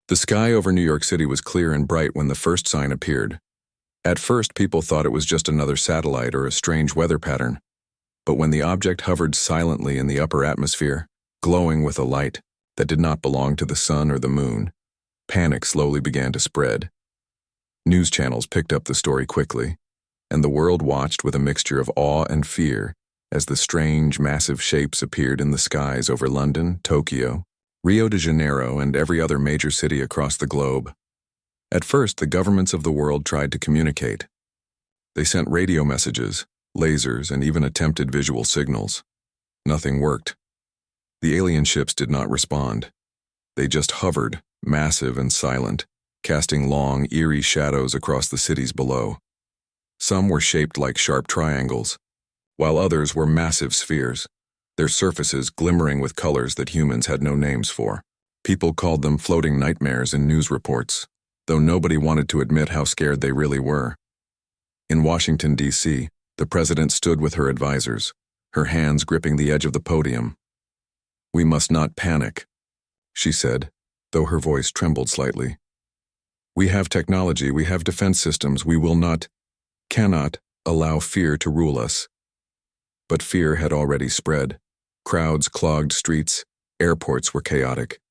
The sky over New York City was clear and bright when the first sign appeared. At first, people thought it was just another satellite or a strange weather pattern. But when the object hovered silently in the upper atmosphere, glowing with a light that did not belong to the sun or the moon, panic slowly began to spread. News channels picked up the story quickly, and the world watched with a mixture of awe and fear as the strange, massive shapes appeared in the skies over London, Tokyo, Rio de Janeiro, and every other major city across the globe. At first, the governments of the world tried to communicate. They sent radio messages, lasers, and even attempted visual signals. Nothing worked. The alien ships did not respond. They just hovered, massive and silent, casting long, eerie shadows across the cities below. Some were shaped like sharp triangles, while others were massive spheres, their surfaces glimmering with colors that humans had no names for. People called them floating nightmares in news reports, though nobody wanted to admit how scared they really were. In Washington, D.C., the president stood with her advisors, her hands gripping the edge of the podium. "We must not panic," she said, though her voice trembled slightly. "We have technology, we have defense systems, we will not, cannot allow fear to rule us." But fear had already spread. Crowds clogged streets, airports were chaotic.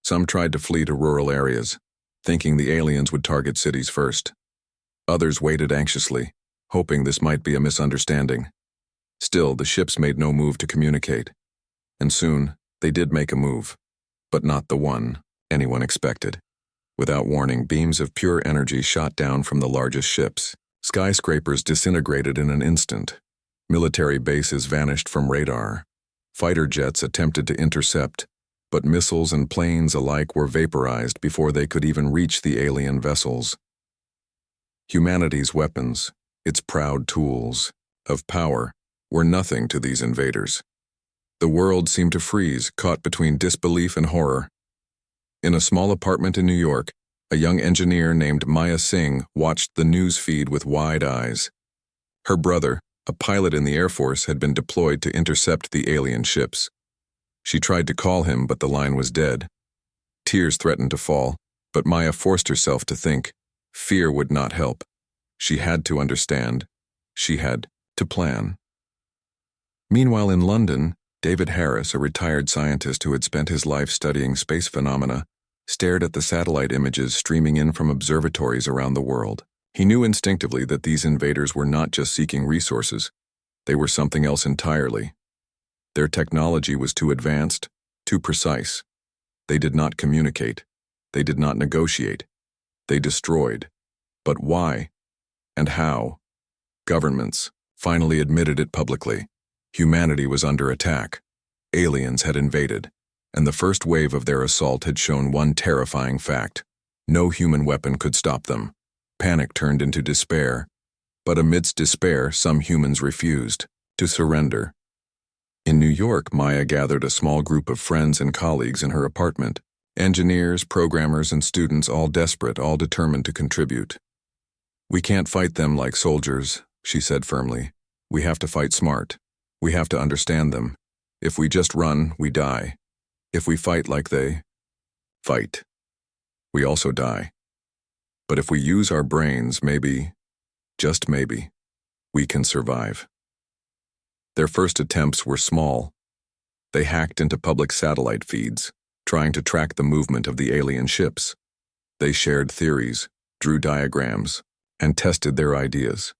Some tried to flee to rural areas, thinking the aliens would target cities first. Others waited anxiously, hoping this might be a misunderstanding. Still, the ships made no move to communicate. And soon, they did make a move, but not the one anyone expected. Without warning, beams of pure energy shot down from the largest ships. Skyscrapers disintegrated in an instant. Military bases vanished from radar. Fighter jets attempted to intercept, but missiles and planes alike were vaporized before they could even reach the alien vessels. Humanity's weapons, its proud tools of power, were nothing to these invaders. The world seemed to freeze, caught between disbelief and horror. In a small apartment in New York, a young engineer named Maya Singh watched the news feed with wide eyes. Her brother, a pilot in the Air Force, had been deployed to intercept the alien ships. She tried to call him, but the line was dead. Tears threatened to fall, but Maya forced herself to think. Fear would not help. She had to understand. She had to plan. Meanwhile, in London, David Harris, a retired scientist who had spent his life studying space phenomena, stared at the satellite images streaming in from observatories around the world. He knew instinctively that these invaders were not just seeking resources. They were something else entirely. Their technology was too advanced, too precise. They did not communicate. They did not negotiate. They destroyed. But why? And how? Governments finally admitted it publicly. Humanity was under attack. Aliens had invaded, and the first wave of their assault had shown one terrifying fact. No human weapon could stop them. Panic turned into despair, but amidst despair, some humans refused to surrender. In New York, Maya gathered a small group of friends and colleagues in her apartment. Engineers, programmers, and students, all desperate, all determined to contribute. "We can't fight them like soldiers," she said firmly. "We have to fight smart. We have to understand them. If we just run, we die. If we fight like they fight, we also die. But if we use our brains, maybe, just maybe, we can survive." Their first attempts were small. They hacked into public satellite feeds, trying to track the movement of the alien ships. They shared theories, drew diagrams, and tested their ideas.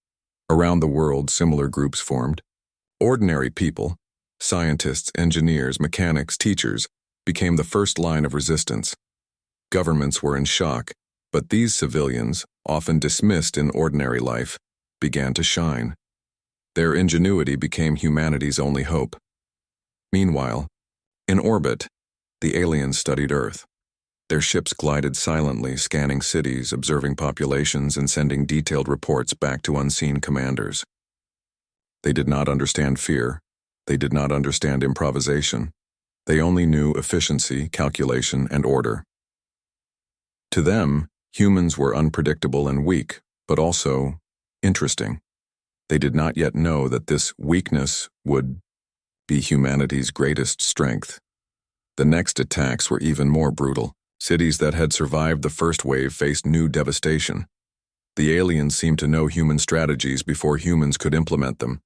Around the world, similar groups formed. Ordinary people, scientists, engineers, mechanics, teachers, became the first line of resistance. Governments were in shock, but these civilians, often dismissed in ordinary life, began to shine. Their ingenuity became humanity's only hope. Meanwhile, in orbit, the aliens studied Earth. Their ships glided silently, scanning cities, observing populations, and sending detailed reports back to unseen commanders. They did not understand fear. They did not understand improvisation. They only knew efficiency, calculation, and order. To them, humans were unpredictable and weak, but also interesting. They did not yet know that this weakness would be humanity's greatest strength. The next attacks were even more brutal. Cities that had survived the first wave faced new devastation. The aliens seemed to know human strategies before humans could implement them.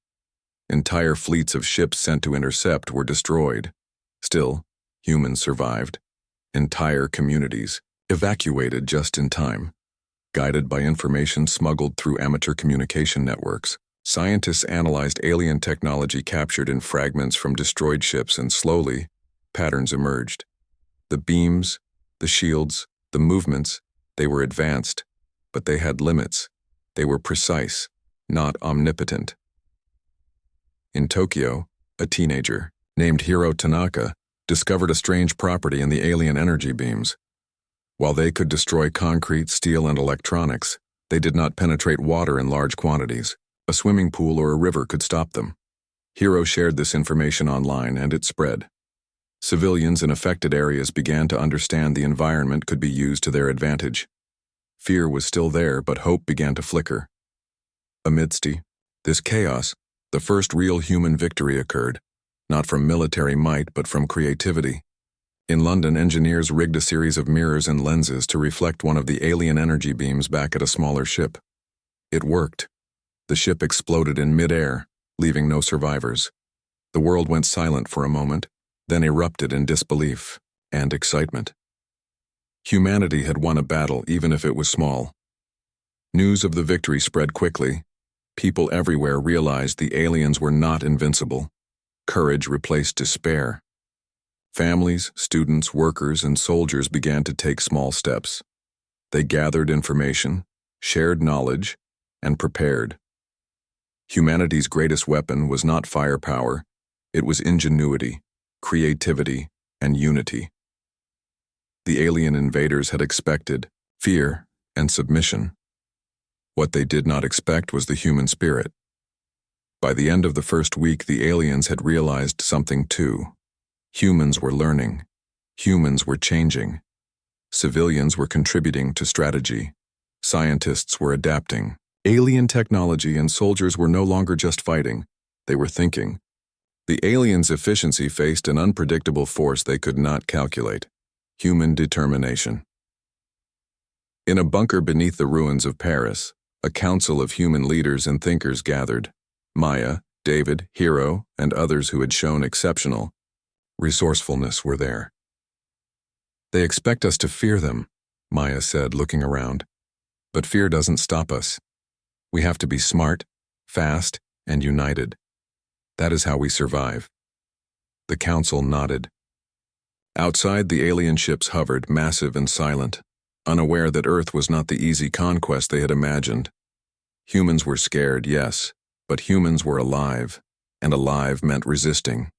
Entire fleets of ships sent to intercept were destroyed. Still, humans survived. Entire communities evacuated just in time. Guided by information smuggled through amateur communication networks, scientists analyzed alien technology captured in fragments from destroyed ships, and slowly, patterns emerged. The beams, the shields, the movements, they were advanced, but they had limits. They were precise, not omnipotent. In Tokyo, a teenager, named Hiro Tanaka, discovered a strange property in the alien energy beams. While they could destroy concrete, steel, and electronics, they did not penetrate water in large quantities. A swimming pool or a river could stop them. Hiro shared this information online, and it spread. Civilians in affected areas began to understand the environment could be used to their advantage. Fear was still there, but hope began to flicker. Amidst this chaos, the first real human victory occurred, not from military might but from creativity. In London, engineers rigged a series of mirrors and lenses to reflect one of the alien energy beams back at a smaller ship. It worked. The ship exploded in mid-air, leaving no survivors. The world went silent for a moment, then erupted in disbelief and excitement. Humanity had won a battle, even if it was small. News of the victory spread quickly. People everywhere realized the aliens were not invincible. Courage replaced despair. Families, students, workers, and soldiers began to take small steps. They gathered information, shared knowledge, and prepared. Humanity's greatest weapon was not firepower, it was ingenuity, creativity, and unity. The alien invaders had expected fear and submission. What they did not expect was the human spirit. By the end of the first week, the aliens had realized something too. Humans were learning. Humans were changing. Civilians were contributing to strategy. Scientists were adapting. Alien technology and soldiers were no longer just fighting. They were thinking. The aliens' efficiency faced an unpredictable force they could not calculate: human determination. In a bunker beneath the ruins of Paris, a council of human leaders and thinkers gathered. Maya, David, Hiro, and others who had shown exceptional resourcefulness were there. "They expect us to fear them," Maya said, looking around. "But fear doesn't stop us. We have to be smart, fast, and united. That is how we survive." The council nodded. Outside, the alien ships hovered, massive and silent, unaware that Earth was not the easy conquest they had imagined. Humans were scared, yes, but humans were alive, and alive meant resisting.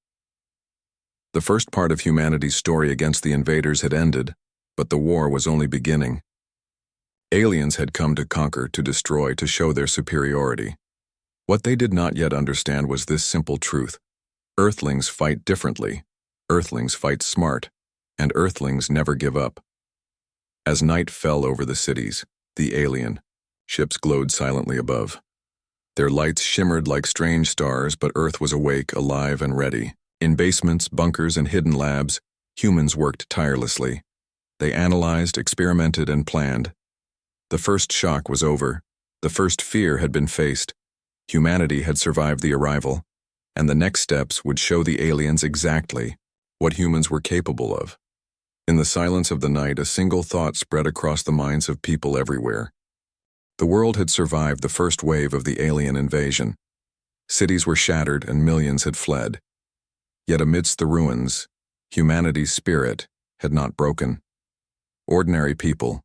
The first part of humanity's story against the invaders had ended, but the war was only beginning. Aliens had come to conquer, to destroy, to show their superiority. What they did not yet understand was this simple truth: Earthlings fight differently, Earthlings fight smart, and Earthlings never give up. As night fell over the cities, the alien ships glowed silently above. Their lights shimmered like strange stars, but Earth was awake, alive, and ready. In basements, bunkers, and hidden labs, humans worked tirelessly. They analyzed, experimented, and planned. The first shock was over. The first fear had been faced. Humanity had survived the arrival, and the next steps would show the aliens exactly what humans were capable of. In the silence of the night, a single thought spread across the minds of people everywhere. The world had survived the first wave of the alien invasion. Cities were shattered and millions had fled. Yet amidst the ruins, humanity's spirit had not broken. Ordinary people,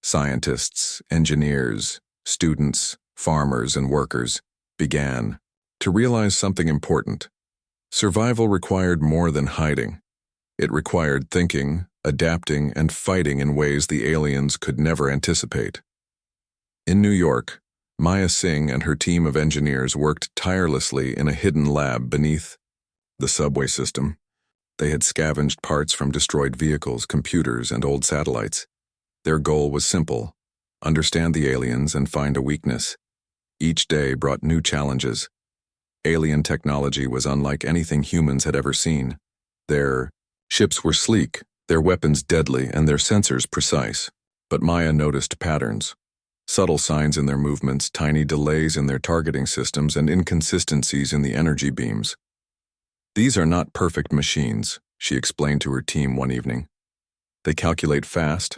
scientists, engineers, students, farmers, and workers, began to realize something important. Survival required more than hiding. It required thinking, adapting, and fighting in ways the aliens could never anticipate. In New York, Maya Singh and her team of engineers worked tirelessly in a hidden lab beneath the subway system. They had scavenged parts from destroyed vehicles, computers, and old satellites. Their goal was simple: understand the aliens and find a weakness. Each day brought new challenges. Alien technology was unlike anything humans had ever seen. Their ships were sleek, Their weapons deadly and their sensors precise. But Maya noticed patterns. Subtle signs in their movements, tiny delays in their targeting systems, and inconsistencies in the energy beams. These are not perfect machines, she explained to her team one evening. They calculate fast,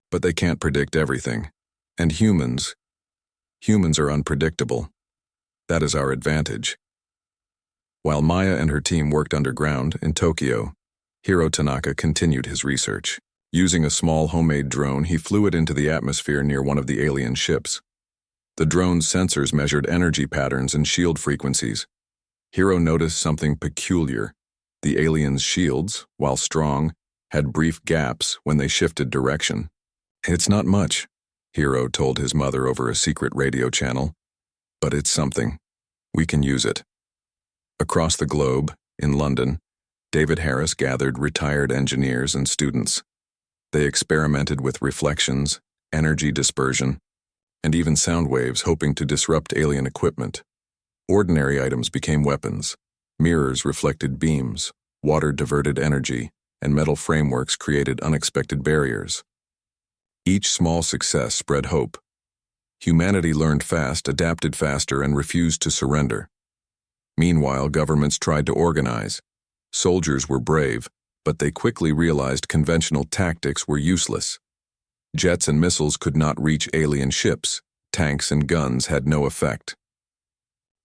but they can't predict everything. And humans are unpredictable. That is our advantage. While Maya and her team worked underground in Tokyo, Hiro Tanaka continued his research. Using a small homemade drone, he flew it into the atmosphere near one of the alien ships. The drone's sensors measured energy patterns and shield frequencies. Hiro noticed something peculiar. The aliens' shields, while strong, had brief gaps when they shifted direction. "It's not much," Hiro told his mother over a secret radio channel, "but it's something. We can use it." Across the globe, in London, David Harris gathered retired engineers and students. They experimented with reflections, energy dispersion, and even sound waves, hoping to disrupt alien equipment. Ordinary items became weapons. Mirrors reflected beams, water diverted energy, and metal frameworks created unexpected barriers. Each small success spread hope. Humanity learned fast, adapted faster, and refused to surrender. Meanwhile, governments tried to organize. Soldiers were brave, but they quickly realized conventional tactics were useless. Jets and missiles could not reach alien ships. Tanks and guns had no effect.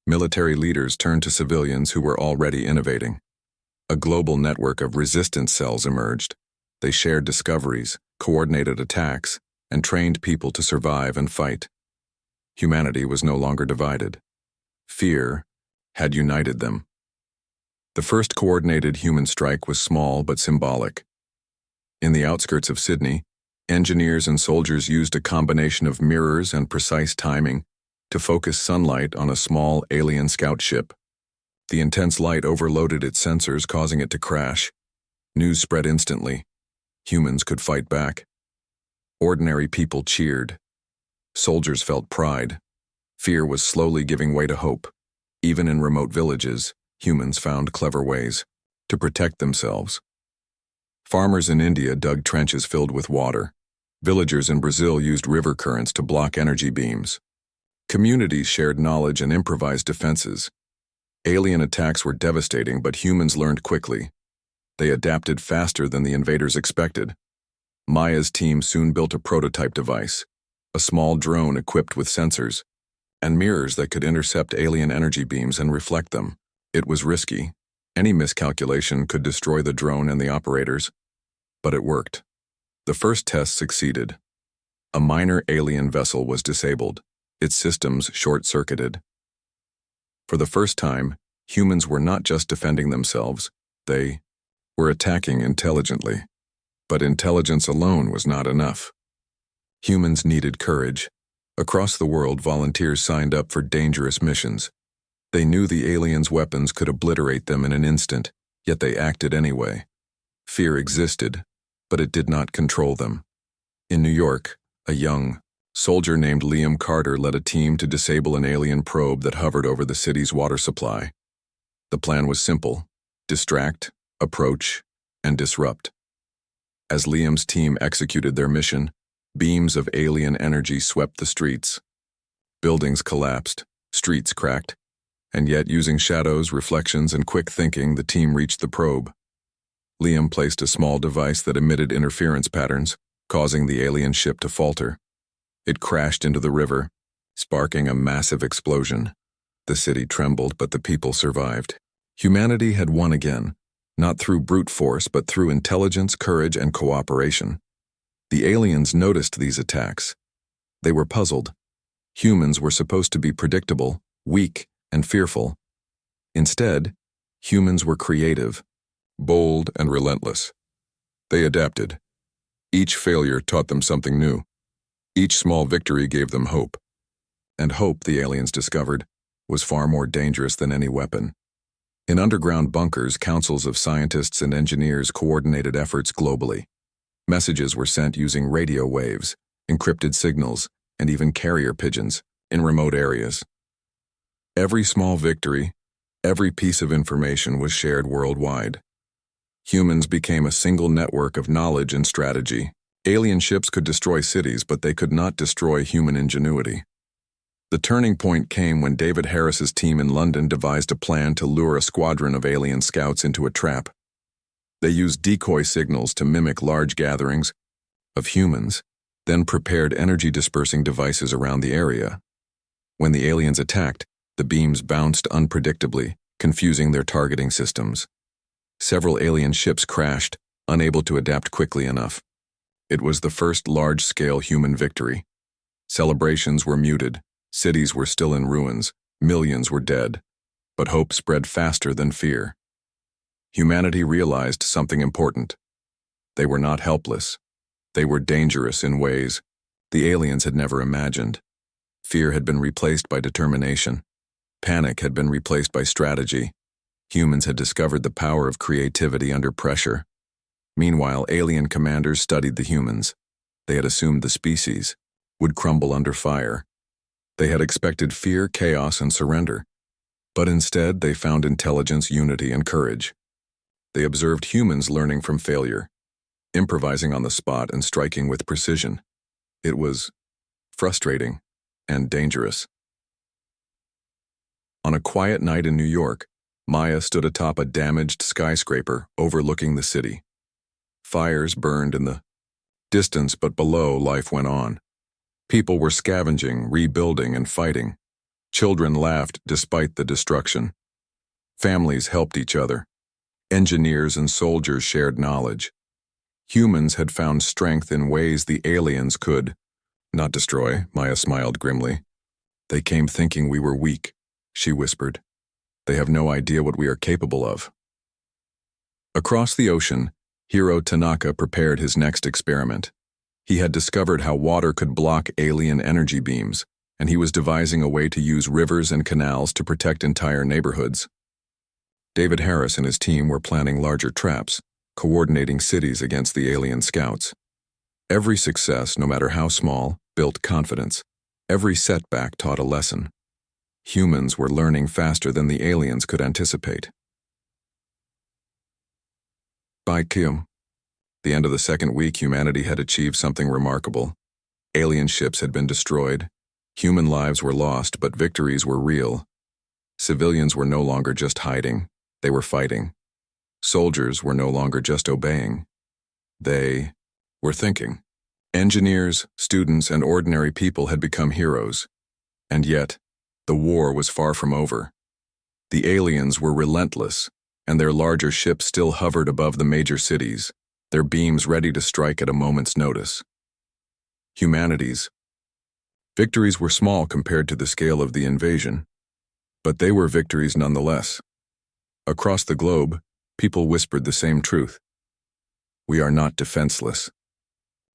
Military leaders turned to civilians who were already innovating. A global network of resistance cells emerged. They shared discoveries, coordinated attacks, and trained people to survive and fight. Humanity was no longer divided. Fear had united them. The first coordinated human strike was small but symbolic. In the outskirts of Sydney, engineers and soldiers used a combination of mirrors and precise timing to focus sunlight on a small alien scout ship. The intense light overloaded its sensors, causing it to crash. News spread instantly. Humans could fight back. Ordinary people cheered. Soldiers felt pride. Fear was slowly giving way to hope. Even in remote villages, humans found clever ways to protect themselves. Farmers in India dug trenches filled with water. Villagers in Brazil used river currents to block energy beams. Communities shared knowledge and improvised defenses. Alien attacks were devastating, but humans learned quickly. They adapted faster than the invaders expected. Maya's team soon built a prototype device, a small drone equipped with sensors, and mirrors that could intercept alien energy beams and reflect them. It was risky. Any miscalculation could destroy the drone and the operators, but it worked. The first test succeeded. A minor alien vessel was disabled, its systems short-circuited. For the first time, humans were not just defending themselves, they were attacking intelligently. But intelligence alone was not enough. Humans needed courage. Across the world, volunteers signed up for dangerous missions. They knew the aliens' weapons could obliterate them in an instant, yet they acted anyway. Fear existed, but it did not control them. In New York, a young soldier named Liam Carter led a team to disable an alien probe that hovered over the city's water supply. The plan was simple: distract, approach, and disrupt. As Liam's team executed their mission, beams of alien energy swept the streets. Buildings collapsed, streets cracked, and yet using shadows, reflections, and quick thinking, the team reached the probe. Liam placed a small device that emitted interference patterns, causing the alien ship to falter. It crashed into the river, sparking a massive explosion. The city trembled, but the people survived. Humanity had won again, not through brute force, but through intelligence, courage, and cooperation. The aliens noticed these attacks. They were puzzled. Humans were supposed to be predictable, weak, and fearful. Instead, humans were creative, bold, and relentless. They adapted. Each failure taught them something new. Each small victory gave them hope. And hope, the aliens discovered, was far more dangerous than any weapon. In underground bunkers, councils of scientists and engineers coordinated efforts globally. Messages were sent using radio waves, encrypted signals, and even carrier pigeons in remote areas. Every small victory, every piece of information was shared worldwide. Humans became a single network of knowledge and strategy. Alien ships could destroy cities, but they could not destroy human ingenuity. The turning point came when David Harris's team in London devised a plan to lure a squadron of alien scouts into a trap. They used decoy signals to mimic large gatherings of humans, then prepared energy-dispersing devices around the area. When the aliens attacked, the beams bounced unpredictably, confusing their targeting systems. Several alien ships crashed, unable to adapt quickly enough. It was the first large-scale human victory. Celebrations were muted, cities were still in ruins, millions were dead, but hope spread faster than fear. Humanity realized something important. They were not helpless. They were dangerous in ways the aliens had never imagined. Fear had been replaced by determination. Panic had been replaced by strategy. Humans had discovered the power of creativity under pressure. Meanwhile, alien commanders studied the humans. They had assumed the species would crumble under fire. They had expected fear, chaos, and surrender. But instead, they found intelligence, unity, and courage. They observed humans learning from failure, improvising on the spot and striking with precision. It was frustrating and dangerous. On a quiet night in New York, Maya stood atop a damaged skyscraper overlooking the city. Fires burned in the distance, but below, life went on. People were scavenging, rebuilding, and fighting. Children laughed despite the destruction. Families helped each other. Engineers and soldiers shared knowledge. Humans had found strength in ways the aliens could not destroy. Maya smiled grimly. They came thinking we were weak, she whispered. They have no idea what we are capable of. Across the ocean, Hiro Tanaka prepared his next experiment. He had discovered how water could block alien energy beams, and he was devising a way to use rivers and canals to protect entire neighborhoods. David Harris and his team were planning larger traps, coordinating cities against the alien scouts. Every success, no matter how small, built confidence. Every setback taught a lesson. Humans were learning faster than the aliens could anticipate. By Q. The end of the second week, humanity had achieved something remarkable. Alien ships had been destroyed. Human lives were lost, but victories were real. Civilians were no longer just hiding. They were fighting. Soldiers were no longer just obeying. They were thinking. Engineers, students, and ordinary people had become heroes. And yet, the war was far from over. The aliens were relentless, and their larger ships still hovered above the major cities, their beams ready to strike at a moment's notice. Humanity's victories were small compared to the scale of the invasion, but they were victories nonetheless. Across the globe, people whispered the same truth. We are not defenseless.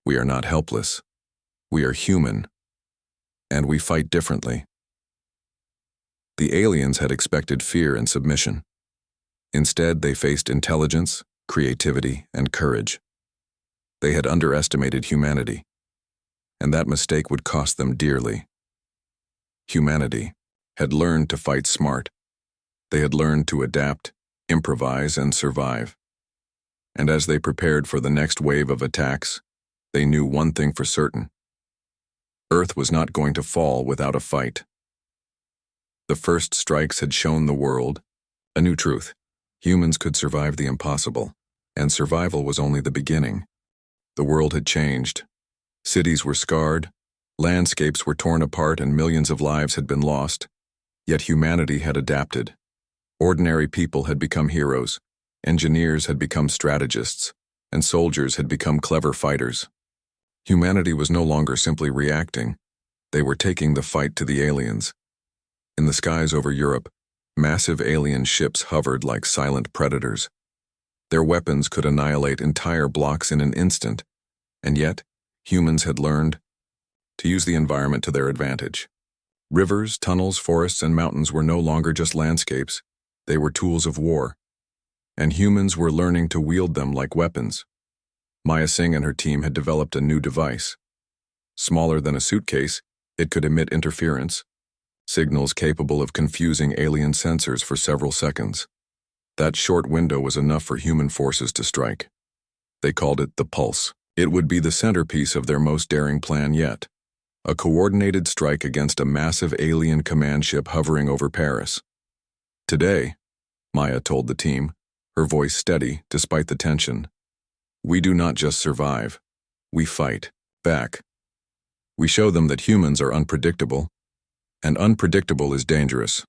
We are not helpless. We are human, and we fight differently. The aliens had expected fear and submission. Instead, they faced intelligence, creativity, and courage. They had underestimated humanity, and that mistake would cost them dearly. Humanity had learned to fight smart. They had learned to adapt, improvise, and survive. And as they prepared for the next wave of attacks, they knew one thing for certain. Earth was not going to fall without a fight. The first strikes had shown the world a new truth. Humans could survive the impossible, and survival was only the beginning. The world had changed. Cities were scarred, landscapes were torn apart, and millions of lives had been lost. Yet humanity had adapted. Ordinary people had become heroes, engineers had become strategists, and soldiers had become clever fighters. Humanity was no longer simply reacting. They were taking the fight to the aliens. In the skies over Europe, massive alien ships hovered like silent predators. Their weapons could annihilate entire blocks in an instant, and yet, humans had learned to use the environment to their advantage. Rivers, tunnels, forests, and mountains were no longer just landscapes. They were tools of war, and humans were learning to wield them like weapons. Maya Singh and her team had developed a new device. Smaller than a suitcase, it could emit interference, signals capable of confusing alien sensors for several seconds. That short window was enough for human forces to strike. They called it the Pulse. It would be the centerpiece of their most daring plan yet. A coordinated strike against a massive alien command ship hovering over Paris. Today, Maya told the team, her voice steady despite the tension, we do not just survive. We fight back. We show them that humans are unpredictable, and unpredictable is dangerous.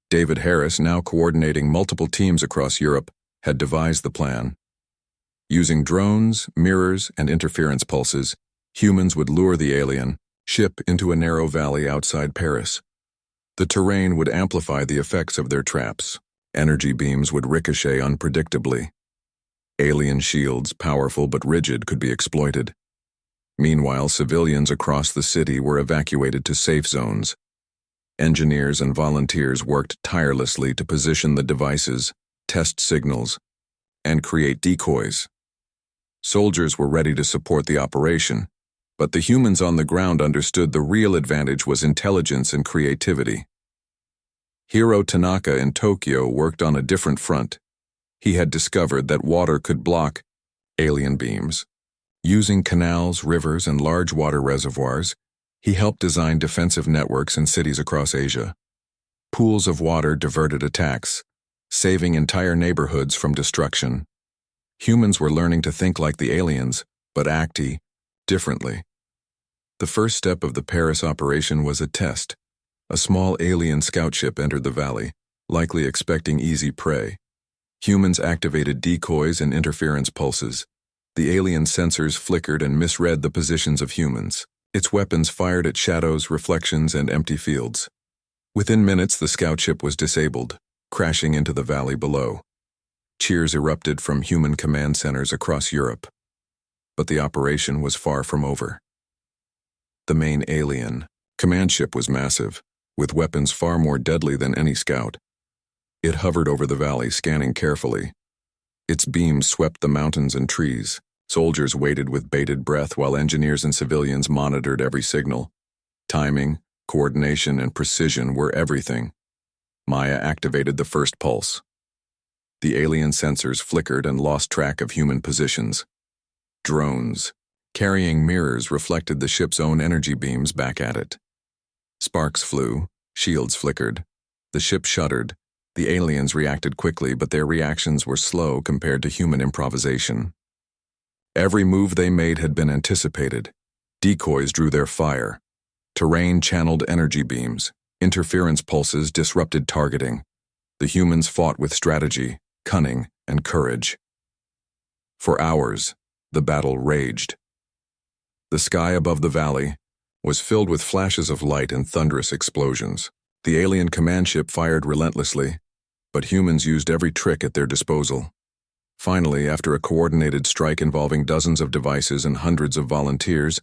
David Harris, now coordinating multiple teams across Europe, had devised the plan. Using drones, mirrors, and interference pulses, humans would lure the alien ship into a narrow valley outside Paris. The terrain would amplify the effects of their traps. Energy beams would ricochet unpredictably. Alien shields, powerful but rigid, could be exploited. Meanwhile, civilians across the city were evacuated to safe zones. Engineers and volunteers worked tirelessly to position the devices, test signals, and create decoys. Soldiers were ready to support the operation, but the humans on the ground understood the real advantage was intelligence and creativity. Hiro Tanaka in Tokyo worked on a different front. He had discovered that water could block alien beams. Using canals, rivers, and large water reservoirs, he helped design defensive networks in cities across Asia. Pools of water diverted attacks, saving entire neighborhoods from destruction. Humans were learning to think like the aliens, but act differently. The first step of the Paris operation was a test. A small alien scout ship entered the valley, likely expecting easy prey. Humans activated decoys and interference pulses. The alien sensors flickered and misread the positions of humans. Its weapons fired at shadows, reflections, and empty fields. Within minutes, the scout ship was disabled, crashing into the valley below. Cheers erupted from human command centers across Europe. But the operation was far from over. The main alien command ship was massive, with weapons far more deadly than any scout. It hovered over the valley, scanning carefully. Its beams swept the mountains and trees. Soldiers waited with bated breath while engineers and civilians monitored every signal. Timing, coordination, and precision were everything. Maya activated the first pulse. The alien sensors flickered and lost track of human positions. Drones, carrying mirrors, reflected the ship's own energy beams back at it. Sparks flew, shields flickered. The ship shuddered. The aliens reacted quickly, but their reactions were slow compared to human improvisation. Every move they made had been anticipated. Decoys drew their fire. Terrain channeled energy beams. Interference pulses disrupted targeting. The humans fought with strategy, cunning, and courage. For hours, the battle raged. The sky above the valley was filled with flashes of light and thunderous explosions. The alien command ship fired relentlessly, but humans used every trick at their disposal. Finally, after a coordinated strike involving dozens of devices and hundreds of volunteers,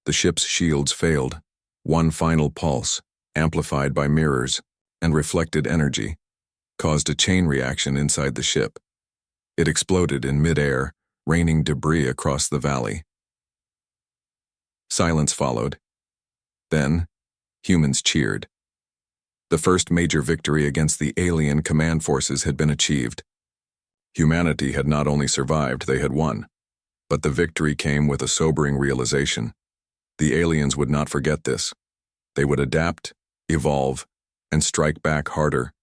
the ship's shields failed. One final pulse, amplified by mirrors and reflected energy, caused a chain reaction inside the ship. It exploded in midair, raining debris across the valley. Silence followed. Then, humans cheered. The first major victory against the alien command forces had been achieved. Humanity had not only survived, they had won. But the victory came with a sobering realization. The aliens would not forget this. They would adapt, evolve, and strike back harder.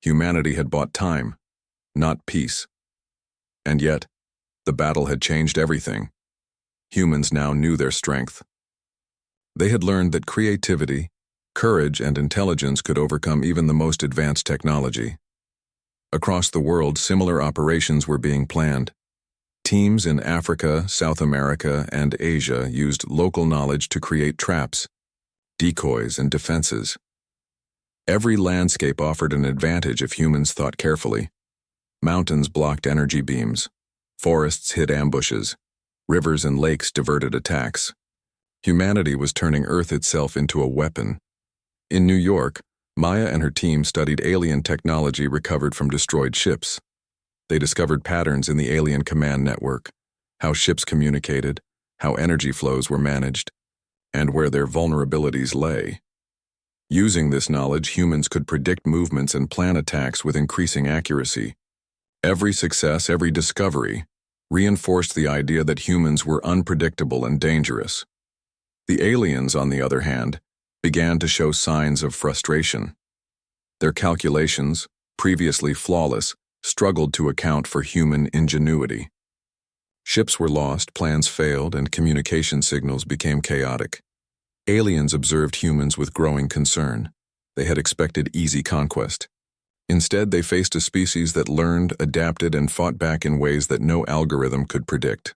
Humanity had bought time, not peace. And yet, the battle had changed everything. Humans now knew their strength. They had learned that creativity, courage, and intelligence could overcome even the most advanced technology. Across the world, similar operations were being planned. Teams in Africa, South America, and Asia used local knowledge to create traps, decoys, and defenses. Every landscape offered an advantage if humans thought carefully. Mountains blocked energy beams. Forests hid ambushes. Rivers and lakes diverted attacks. Humanity was turning Earth itself into a weapon. In New York, Maya and her team studied alien technology recovered from destroyed ships. They discovered patterns in the alien command network, how ships communicated, how energy flows were managed, and where their vulnerabilities lay. Using this knowledge, humans could predict movements and plan attacks with increasing accuracy. Every success, every discovery, reinforced the idea that humans were unpredictable and dangerous. The aliens, on the other hand, began to show signs of frustration. Their calculations, previously flawless, struggled to account for human ingenuity. Ships were lost, plans failed, and communication signals became chaotic. Aliens observed humans with growing concern. They had expected easy conquest. Instead, they faced a species that learned, adapted, and fought back in ways that no algorithm could predict.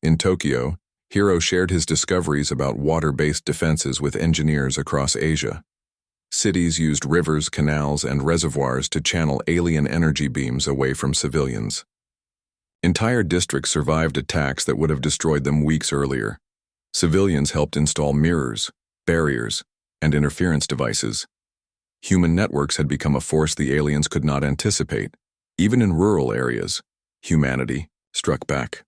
In Tokyo, Hiro shared his discoveries about water-based defenses with engineers across Asia. Cities used rivers, canals, and reservoirs to channel alien energy beams away from civilians. Entire districts survived attacks that would have destroyed them weeks earlier. Civilians helped install mirrors, barriers, and interference devices. Human networks had become a force the aliens could not anticipate. Even in rural areas, humanity struck back.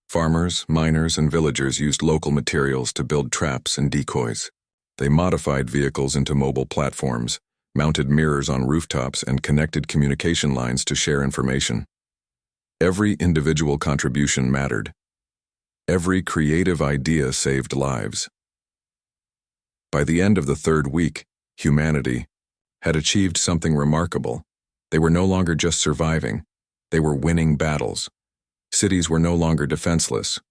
Farmers, miners, and villagers used local materials to build traps and decoys. They modified vehicles into mobile platforms, mounted mirrors on rooftops, and connected communication lines to share information. Every individual contribution mattered. Every creative idea saved lives. By the end of the third week, humanity had achieved something remarkable. They were no longer just surviving, they were winning battles. Cities were no longer defenseless.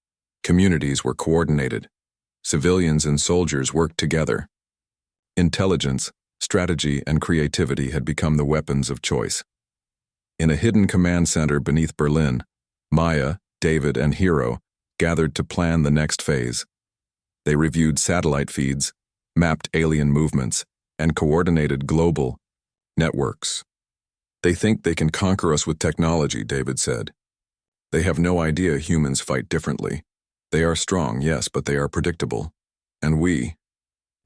Communities were coordinated. Civilians and soldiers worked together. Intelligence, strategy, and creativity had become the weapons of choice. In a hidden command center beneath Berlin, Maya, David, and Hiro gathered to plan the next phase. They reviewed satellite feeds, mapped alien movements, and coordinated global networks. "They think they can conquer us with technology," David said. "They have no idea humans fight differently. They are strong, yes, but they are predictable. And we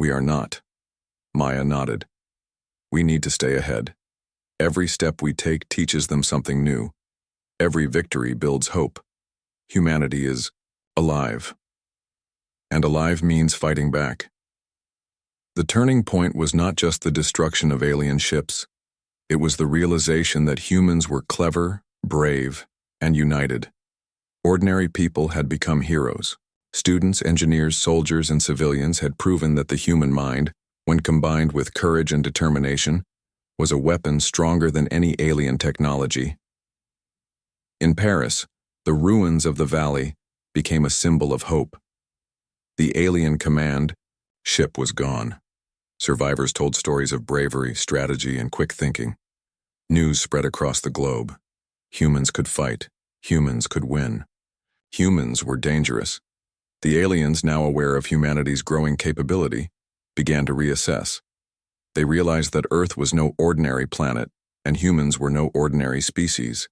are not." Maya nodded. "We need to stay ahead. Every step we take teaches them something new. Every victory builds hope. Humanity is alive. And alive means fighting back." The turning point was not just the destruction of alien ships. It was the realization that humans were clever, brave, and united. Ordinary people had become heroes. Students, engineers, soldiers, and civilians had proven that the human mind, when combined with courage and determination, was a weapon stronger than any alien technology. In Paris, the ruins of the valley became a symbol of hope. The alien command ship was gone. Survivors told stories of bravery, strategy, and quick thinking. News spread across the globe. Humans could fight. Humans could win. Humans were dangerous. The aliens, now aware of humanity's growing capability, began to reassess. They realized that Earth was no ordinary planet, and humans were no ordinary species.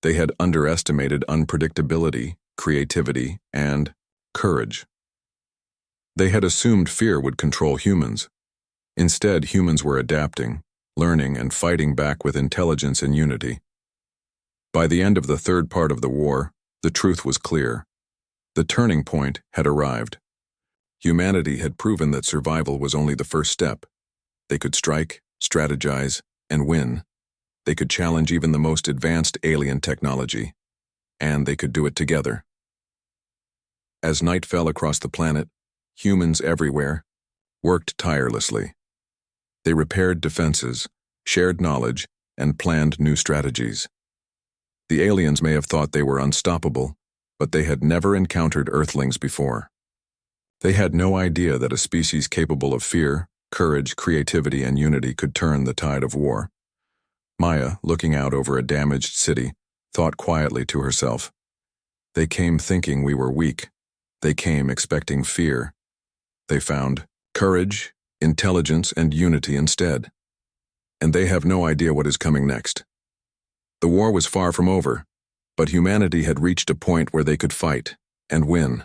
They had underestimated unpredictability, creativity, and courage. They had assumed fear would control humans. Instead, humans were adapting, learning, and fighting back with intelligence and unity. By the end of the third part of the war, the truth was clear. The turning point had arrived. Humanity had proven that survival was only the first step. They could strike, strategize, and win. They could challenge even the most advanced alien technology. And they could do it together. As night fell across the planet, humans everywhere worked tirelessly. They repaired defenses, shared knowledge, and planned new strategies. The aliens may have thought they were unstoppable, but they had never encountered Earthlings before. They had no idea that a species capable of fear, courage, creativity, and unity could turn the tide of war. Maya, looking out over a damaged city, thought quietly to herself, "They came thinking we were weak. They came expecting fear. They found courage, intelligence, and unity instead. And they have no idea what is coming next." The war was far from over, but humanity had reached a point where they could fight and win.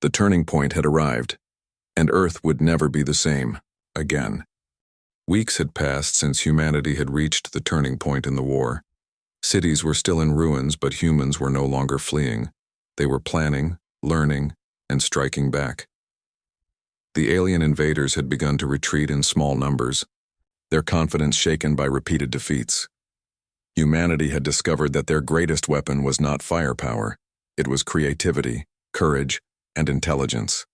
The turning point had arrived, and Earth would never be the same again. Weeks had passed since humanity had reached the turning point in the war. Cities were still in ruins, but humans were no longer fleeing. They were planning, learning, and striking back. The alien invaders had begun to retreat in small numbers, their confidence shaken by repeated defeats. Humanity had discovered that their greatest weapon was not firepower, it was creativity, courage, and intelligence.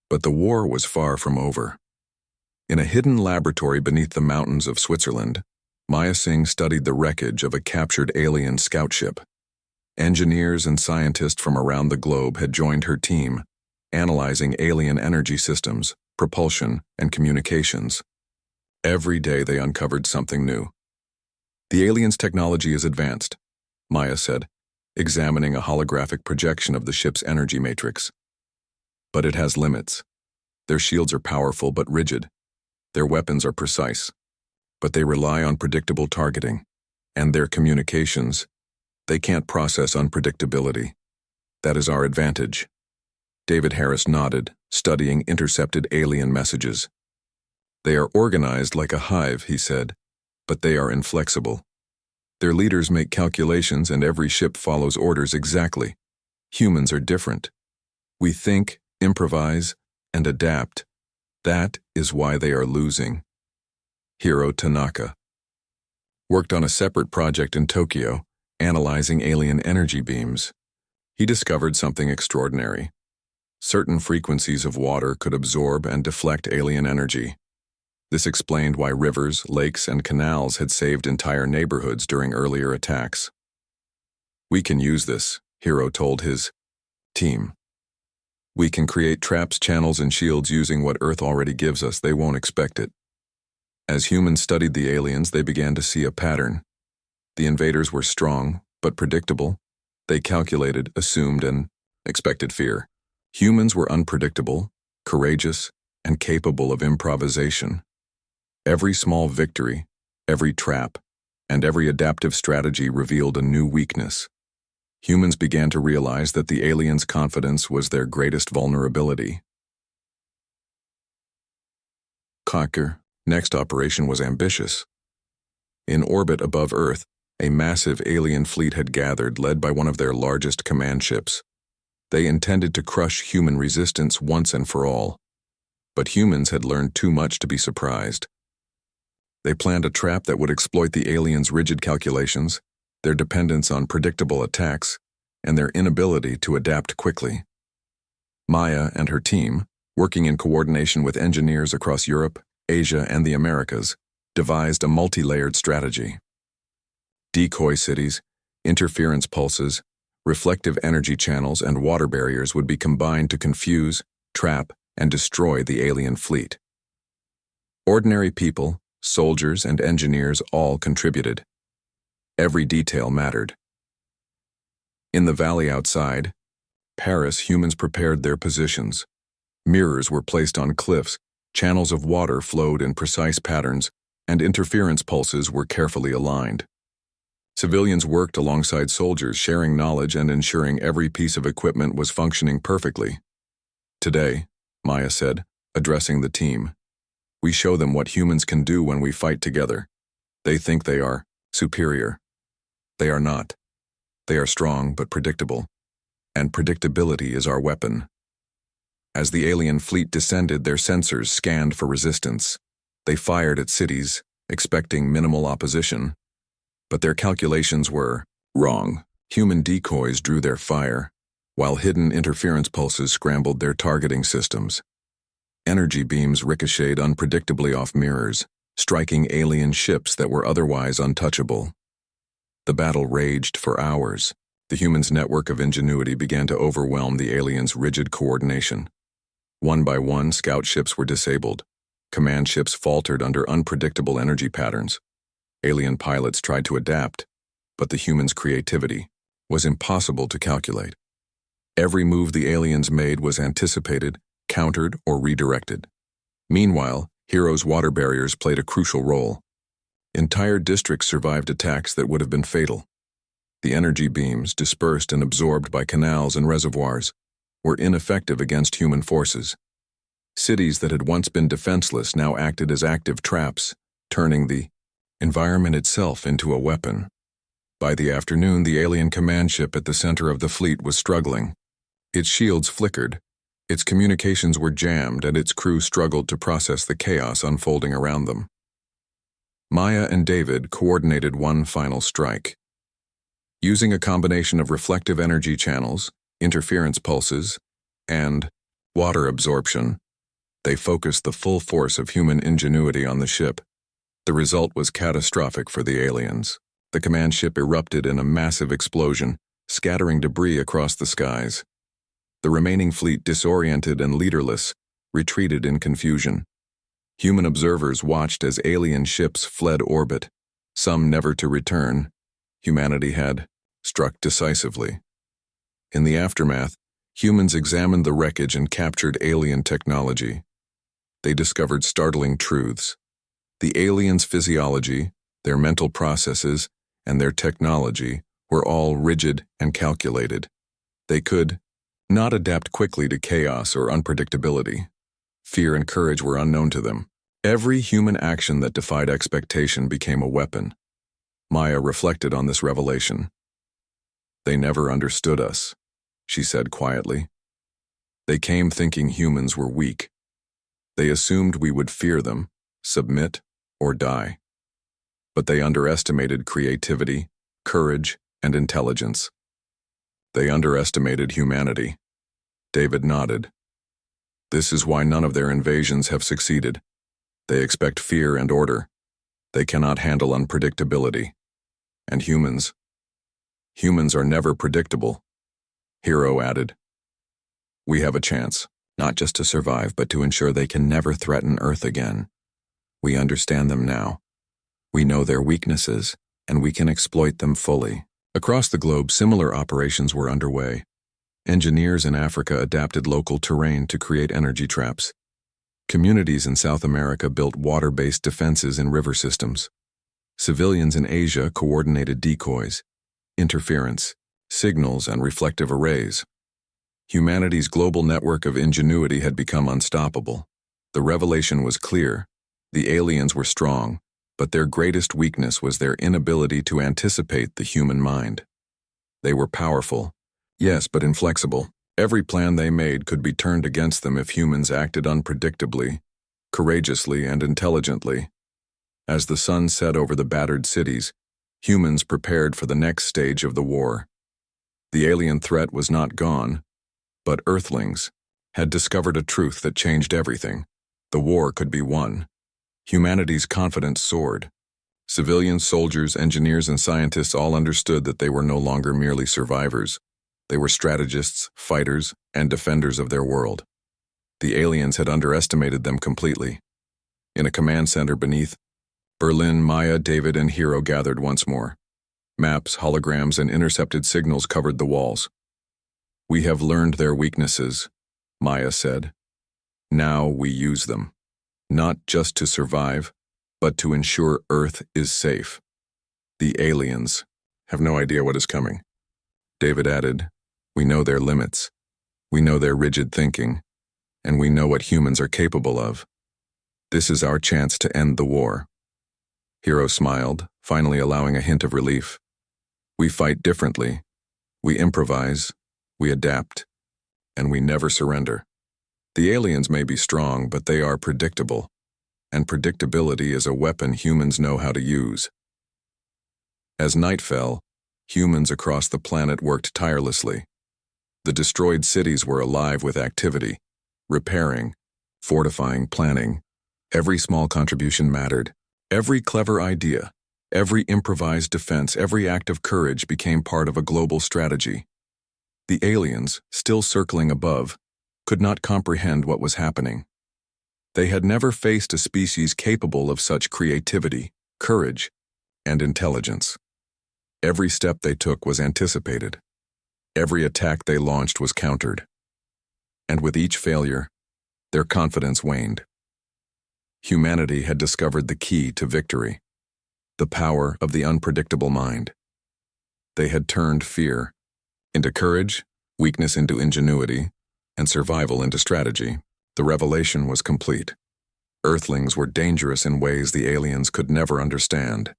But the war was far from over. In a hidden laboratory beneath the mountains of Switzerland, Maya Singh studied the wreckage of a captured alien scout ship. Engineers and scientists from around the globe had joined her team, analyzing alien energy systems, propulsion, and communications. Every day they uncovered something new. The aliens' technology is advanced, Maya said, examining a holographic projection of the ship's energy matrix. But it has limits. Their shields are powerful but rigid. Their weapons are precise, but they rely on predictable targeting. And their communications, they can't process unpredictability. That is our advantage. David Harris nodded, studying intercepted alien messages. They are organized like a hive, he said, but they are inflexible. Their leaders make calculations and every ship follows orders exactly. Humans are different. We think, improvise, and adapt. That is why they are losing. Hiro Tanaka worked on a separate project in Tokyo, analyzing alien energy beams. He discovered something extraordinary. Certain frequencies of water could absorb and deflect alien energy. This explained why rivers, lakes, and canals had saved entire neighborhoods during earlier attacks. We can use this, Hiro told his team. We can create traps, channels, and shields using what Earth already gives us. They won't expect it. As humans studied the aliens, they began to see a pattern. The invaders were strong, but predictable. They calculated, assumed, and expected fear. Humans were unpredictable, courageous, and capable of improvisation. Every small victory, every trap, and every adaptive strategy revealed a new weakness. Humans began to realize that the aliens' confidence was their greatest vulnerability. Cocker, next operation was ambitious. In orbit above Earth, a massive alien fleet had gathered, led by one of their largest command ships. They intended to crush human resistance once and for all. But humans had learned too much to be surprised. They planned a trap that would exploit the aliens' rigid calculations, their dependence on predictable attacks, and their inability to adapt quickly. Maya and her team, working in coordination with engineers across Europe, Asia, and the Americas, devised a multi-layered strategy. Decoy cities, interference pulses, reflective energy channels, and water barriers would be combined to confuse, trap, and destroy the alien fleet. Ordinary people, soldiers, and engineers all contributed. Every detail mattered. In the valley outside Paris, humans prepared their positions. Mirrors were placed on cliffs, channels of water flowed in precise patterns, and interference pulses were carefully aligned. Civilians worked alongside soldiers, sharing knowledge and ensuring every piece of equipment was functioning perfectly. Today, Maya said, addressing the team, we show them what humans can do when we fight together. They think they are superior. They are not. They are strong but predictable. And predictability is our weapon. As the alien fleet descended, their sensors scanned for resistance. They fired at cities, expecting minimal opposition. But their calculations were wrong. Human decoys drew their fire, while hidden interference pulses scrambled their targeting systems. Energy beams ricocheted unpredictably off mirrors, striking alien ships that were otherwise untouchable. The battle raged for hours. The humans' network of ingenuity began to overwhelm the aliens' rigid coordination. One by one, scout ships were disabled. Command ships faltered under unpredictable energy patterns. Alien pilots tried to adapt, but the humans' creativity was impossible to calculate. Every move the aliens made was anticipated, countered, or redirected. Meanwhile, Hiro's water barriers played a crucial role. Entire districts survived attacks that would have been fatal. The energy beams, dispersed and absorbed by canals and reservoirs, were ineffective against human forces. Cities that had once been defenseless now acted as active traps, turning the environment itself into a weapon. By the afternoon, the alien command ship at the center of the fleet was struggling. Its shields flickered, Its communications were jammed and its crew struggled to process the chaos unfolding around them. Maya and David coordinated one final strike. Using a combination of reflective energy channels, interference pulses, and water absorption, they focused the full force of human ingenuity on the ship. The result was catastrophic for the aliens. The command ship erupted in a massive explosion, scattering debris across the skies. The remaining fleet, disoriented and leaderless, retreated in confusion. Human observers watched as alien ships fled orbit, some never to return. Humanity had struck decisively. In the aftermath, humans examined the wreckage and captured alien technology. They discovered startling truths. The aliens' physiology, their mental processes, and their technology were all rigid and calculated. They could not adapt quickly to chaos or unpredictability. Fear and courage were unknown to them. Every human action that defied expectation became a weapon. Maya reflected on this revelation. "They never understood us," she said quietly. "They came thinking humans were weak. They assumed we would fear them, submit, or die. But they underestimated creativity, courage, and intelligence. They underestimated humanity." David nodded. "This is why none of their invasions have succeeded. They expect fear and order. They cannot handle unpredictability. And humans are never predictable," Hero added. "We have a chance, not just to survive, but to ensure they can never threaten Earth again. We understand them now. We know their weaknesses, and we can exploit them fully." Across the globe, similar operations were underway. Engineers in Africa adapted local terrain to create energy traps. Communities in South America built water-based defenses in river systems. Civilians in Asia coordinated decoys, interference, signals, and reflective arrays. Humanity's global network of ingenuity had become unstoppable. The revelation was clear. The aliens were strong, but their greatest weakness was their inability to anticipate the human mind. They were powerful, yes, but inflexible. Every plan they made could be turned against them if humans acted unpredictably, courageously, and intelligently. As the sun set over the battered cities, humans prepared for the next stage of the war. The alien threat was not gone, but Earthlings had discovered a truth that changed everything. The war could be won. Humanity's confidence soared. Civilians, soldiers, engineers, and scientists all understood that they were no longer merely survivors. They were strategists, fighters, and defenders of their world. The aliens had underestimated them completely. In a command center beneath Berlin, Maya, David, and Hero gathered once more. Maps, holograms, and intercepted signals covered the walls. "We have learned their weaknesses," Maya said. "Now we use them, not just to survive, but to ensure Earth is safe." "The aliens have no idea what is coming," David added. "We know their limits. We know their rigid thinking, and we know what humans are capable of. This is our chance to end the war." Hero smiled, finally allowing a hint of relief. "We fight differently. We improvise, we adapt, and we never surrender. The aliens may be strong, but they are predictable, and predictability is a weapon humans know how to use." As night fell, humans across the planet worked tirelessly. The destroyed cities were alive with activity, repairing, fortifying, planning. Every small contribution mattered. Every clever idea, every improvised defense, every act of courage became part of a global strategy. The aliens, still circling above, could not comprehend what was happening. They had never faced a species capable of such creativity, courage, and intelligence. Every step they took was anticipated. Every attack they launched was countered. And with each failure, their confidence waned. Humanity had discovered the key to victory, the power of the unpredictable mind. They had turned fear into courage, weakness into ingenuity, and survival into strategy. The revelation was complete. Earthlings were dangerous in ways the aliens could never understand.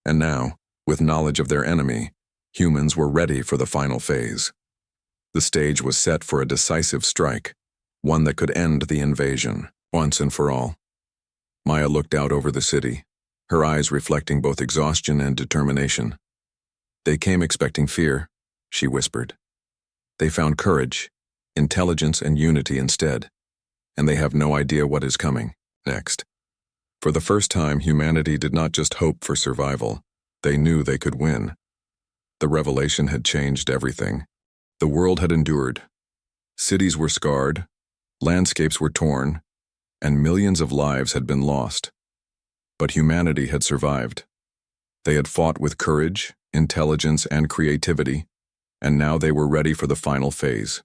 And now, with knowledge of their enemy, humans were ready for the final phase. The stage was set for a decisive strike, one that could end the invasion, once and for all. Maya looked out over the city, her eyes reflecting both exhaustion and determination. They came expecting fear, she whispered. They found courage, intelligence, and unity instead, and they have no idea what is coming next. For the first time, humanity did not just hope for survival, they knew they could win. The revelation had changed everything. The world had endured. Cities were scarred, landscapes were torn, and millions of lives had been lost. But humanity had survived. They had fought with courage, intelligence, and creativity, and now they were ready for the final phase,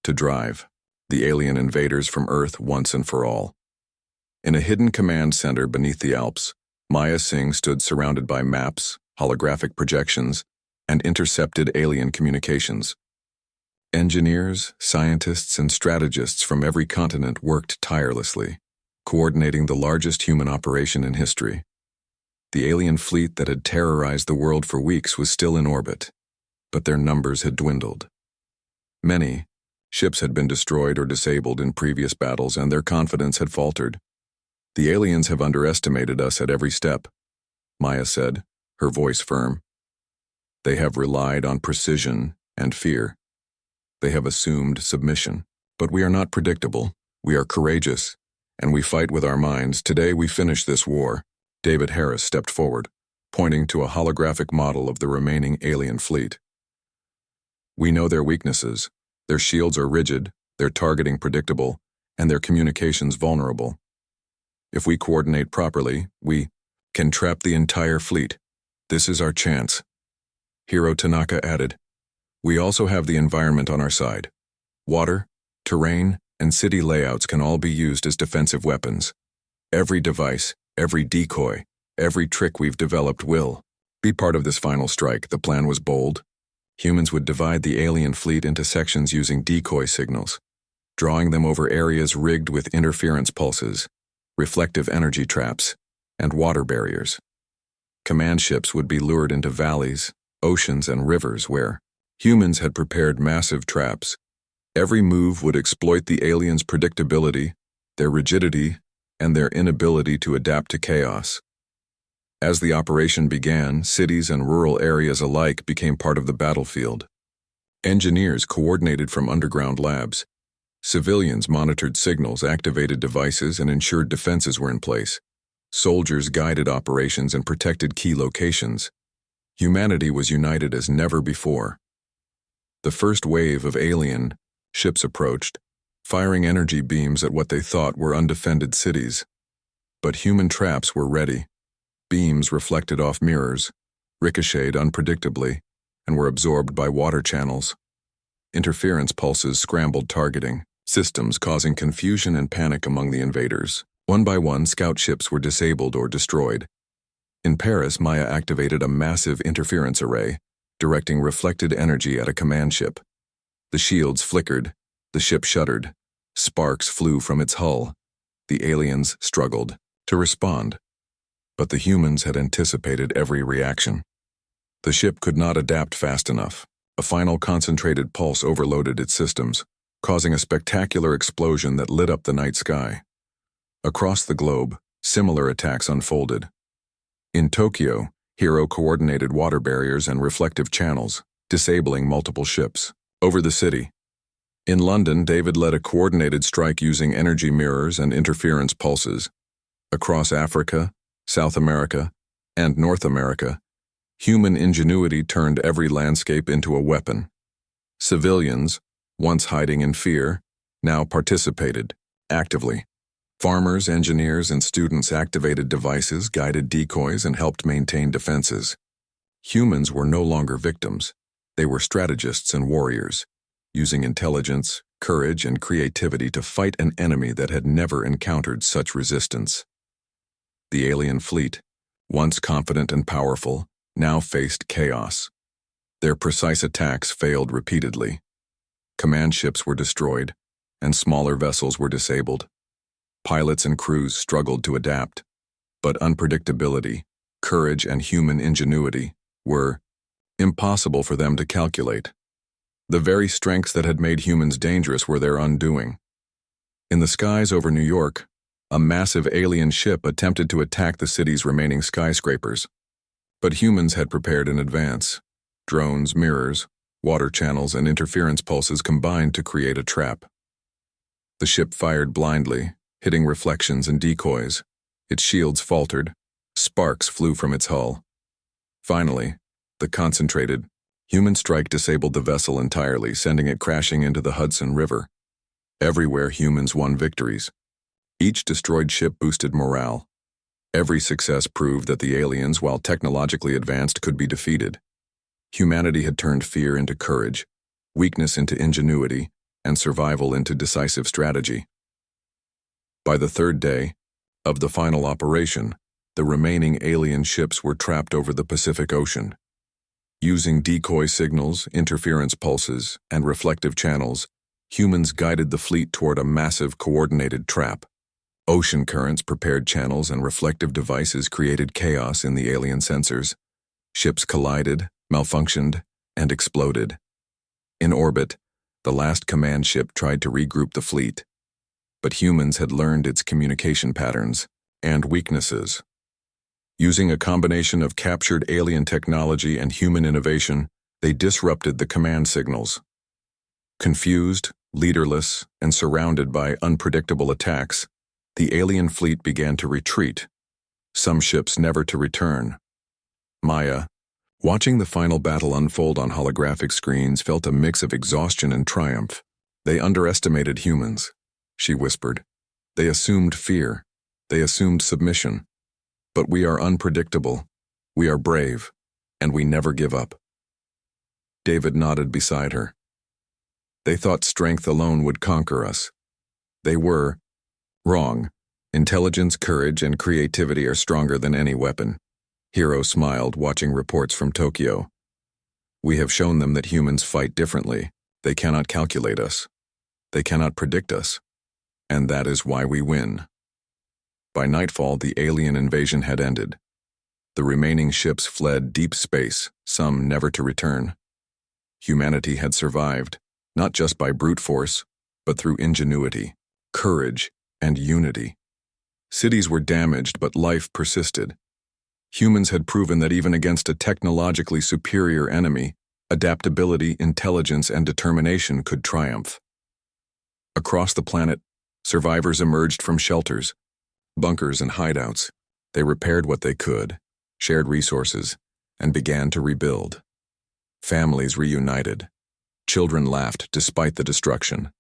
to drive the alien invaders from Earth once and for all. In a hidden command center beneath the Alps, Maya Singh stood surrounded by maps, holographic projections, and intercepted alien communications. Engineers, scientists, and strategists from every continent worked tirelessly, coordinating the largest human operation in history. The alien fleet that had terrorized the world for weeks was still in orbit, but their numbers had dwindled. Many ships had been destroyed or disabled in previous battles, and their confidence had faltered. The aliens have underestimated us at every step, Maya said, her voice firm. They have relied on precision and fear. They have assumed submission. But we are not predictable. We are courageous, and we fight with our minds. Today we finish this war. David Harris stepped forward, pointing to a holographic model of the remaining alien fleet. We know their weaknesses. Their shields are rigid, their targeting predictable, and their communications vulnerable. If we coordinate properly, we can trap the entire fleet. This is our chance. Hiro Tanaka added, We also have the environment on our side. Water, terrain, and city layouts can all be used as defensive weapons. Every device, every decoy, every trick we've developed will be part of this final strike. The plan was bold. Humans would divide the alien fleet into sections using decoy signals, drawing them over areas rigged with interference pulses, reflective energy traps, and water barriers. Command ships would be lured into valleys, oceans, and rivers where humans had prepared massive traps. Every move would exploit the aliens' predictability, their rigidity, and their inability to adapt to chaos. As the operation began, cities and rural areas alike became part of the battlefield. Engineers coordinated from underground labs. Civilians monitored signals, activated devices, and ensured defenses were in place. Soldiers guided operations and protected key locations. Humanity was united as never before. The first wave of alien ships approached, firing energy beams at what they thought were undefended cities. But human traps were ready. Beams reflected off mirrors, ricocheted unpredictably, and were absorbed by water channels. Interference pulses scrambled targeting systems, causing confusion and panic among the invaders. One by one, scout ships were disabled or destroyed. In Paris, Maya activated a massive interference array, directing reflected energy at a command ship. The shields flickered, the ship shuddered, sparks flew from its hull. The aliens struggled to respond. But the humans had anticipated every reaction. The ship could not adapt fast enough. A final concentrated pulse overloaded its systems, causing a spectacular explosion that lit up the night sky. Across the globe, similar attacks unfolded. In Tokyo, Hiro coordinated water barriers and reflective channels, disabling multiple ships. Over the city. In London, David led a coordinated strike using energy mirrors and interference pulses. Across Africa, South America, and North America, human ingenuity turned every landscape into a weapon. Civilians, once hiding in fear, now participated, actively. Farmers, engineers, and students activated devices, guided decoys, and helped maintain defenses. Humans were no longer victims. They were strategists and warriors, using intelligence, courage, and creativity to fight an enemy that had never encountered such resistance. The alien fleet, once confident and powerful, now faced chaos. Their precise attacks failed repeatedly. Command ships were destroyed, and smaller vessels were disabled. Pilots and crews struggled to adapt, but unpredictability, courage, and human ingenuity were impossible for them to calculate. The very strengths that had made humans dangerous were their undoing. In the skies over New York, a massive alien ship attempted to attack the city's remaining skyscrapers. But humans had prepared in advance. Drones, mirrors, water channels, and interference pulses combined to create a trap. The ship fired blindly, hitting reflections and decoys. Its shields faltered. Sparks flew from its hull. Finally, the concentrated, human strike disabled the vessel entirely, sending it crashing into the Hudson River. Everywhere humans won victories. Each destroyed ship boosted morale. Every success proved that the aliens, while technologically advanced, could be defeated. Humanity had turned fear into courage, weakness into ingenuity, and survival into decisive strategy. By the third day of the final operation, the remaining alien ships were trapped over the Pacific Ocean. Using decoy signals, interference pulses, and reflective channels, humans guided the fleet toward a massive coordinated trap. Ocean currents, prepared channels, and reflective devices created chaos in the alien sensors. Ships collided, malfunctioned, and exploded. In orbit, the last command ship tried to regroup the fleet. But humans had learned its communication patterns and weaknesses. Using a combination of captured alien technology and human innovation, they disrupted the command signals. Confused, leaderless, and surrounded by unpredictable attacks, the alien fleet began to retreat, some ships never to return. Maya, watching the final battle unfold on holographic screens, felt a mix of exhaustion and triumph. They underestimated humans, she whispered. They assumed fear. They assumed submission. But we are unpredictable. We are brave. And we never give up. David nodded beside her. They thought strength alone would conquer us. They were wrong. Intelligence, courage, and creativity are stronger than any weapon. Hiro smiled, watching reports from Tokyo. We have shown them that humans fight differently. They cannot calculate us. They cannot predict us. And that is why we win. By nightfall, the alien invasion had ended. The remaining ships fled deep space, some never to return. Humanity had survived, not just by brute force, but through ingenuity, courage, and unity. Cities were damaged, but life persisted. Humans had proven that even against a technologically superior enemy, adaptability, intelligence, and determination could triumph. Across the planet, survivors emerged from shelters, bunkers, and hideouts. They repaired what they could, shared resources, and began to rebuild. Families reunited. Children laughed despite the destruction.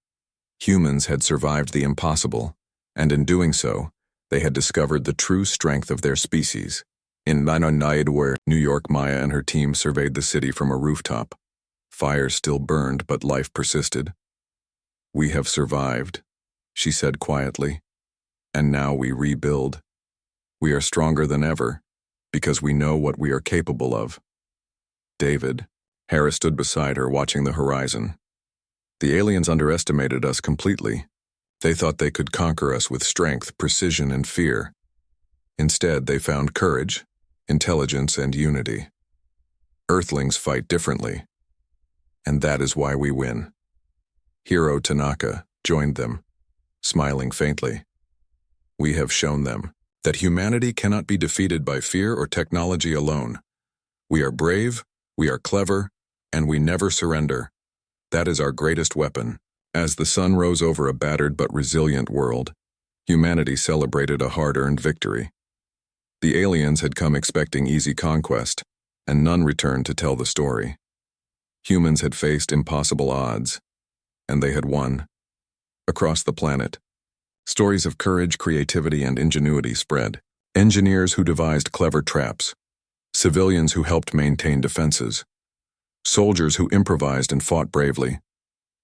Humans had survived the impossible, and in doing so, they had discovered the true strength of their species. In New York, Maya and her team surveyed the city from a rooftop. Fires still burned, but life persisted. We have survived, she said quietly, and now we rebuild. We are stronger than ever, because we know what we are capable of. David, Hera stood beside her, watching the horizon. The aliens underestimated us completely. They thought they could conquer us with strength, precision, and fear. Instead, they found courage, intelligence, and unity. Earthlings fight differently, and that is why we win. Hiro Tanaka joined them, smiling faintly. We have shown them that humanity cannot be defeated by fear or technology alone. We are brave, we are clever, and we never surrender. That is our greatest weapon. As the sun rose over a battered but resilient world, humanity celebrated a hard-earned victory. The aliens had come expecting easy conquest, and none returned to tell the story. Humans had faced impossible odds, and they had won. Across the planet, stories of courage, creativity, and ingenuity spread. Engineers who devised clever traps, civilians who helped maintain defenses, soldiers who improvised and fought bravely.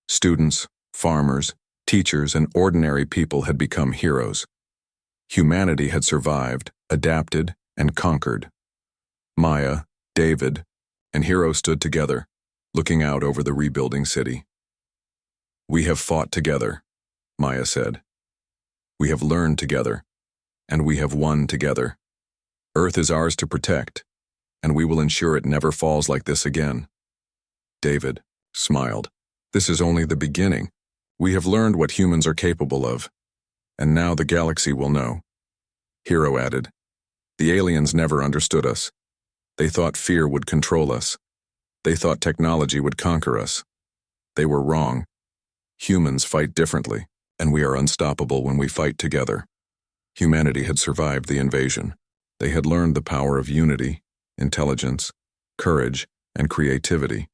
Students, farmers, teachers, and ordinary people had become heroes. Humanity had survived, adapted, and conquered. Maya, David, and Hiro stood together, looking out over the rebuilding city. We have fought together, Maya said. We have learned together, and we have won together. Earth is ours to protect, and we will ensure it never falls like this again. David smiled. This is only the beginning. We have learned what humans are capable of, and now the galaxy will know. Hero added, the aliens never understood us. They thought fear would control us. They thought technology would conquer us. They were wrong. Humans fight differently, and we are unstoppable when we fight together. Humanity had survived the invasion. They had learned the power of unity, intelligence, courage, and creativity.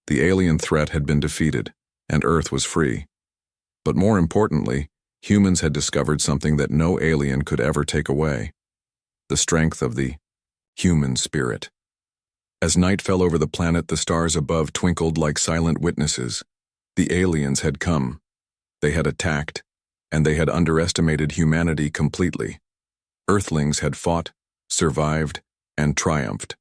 The alien threat had been defeated, and Earth was free. But more importantly, humans had discovered something that no alien could ever take away: the strength of the human spirit. As night fell over the planet, the stars above twinkled like silent witnesses. The aliens had come. They had attacked, and they had underestimated humanity completely. Earthlings had fought, survived, and triumphed.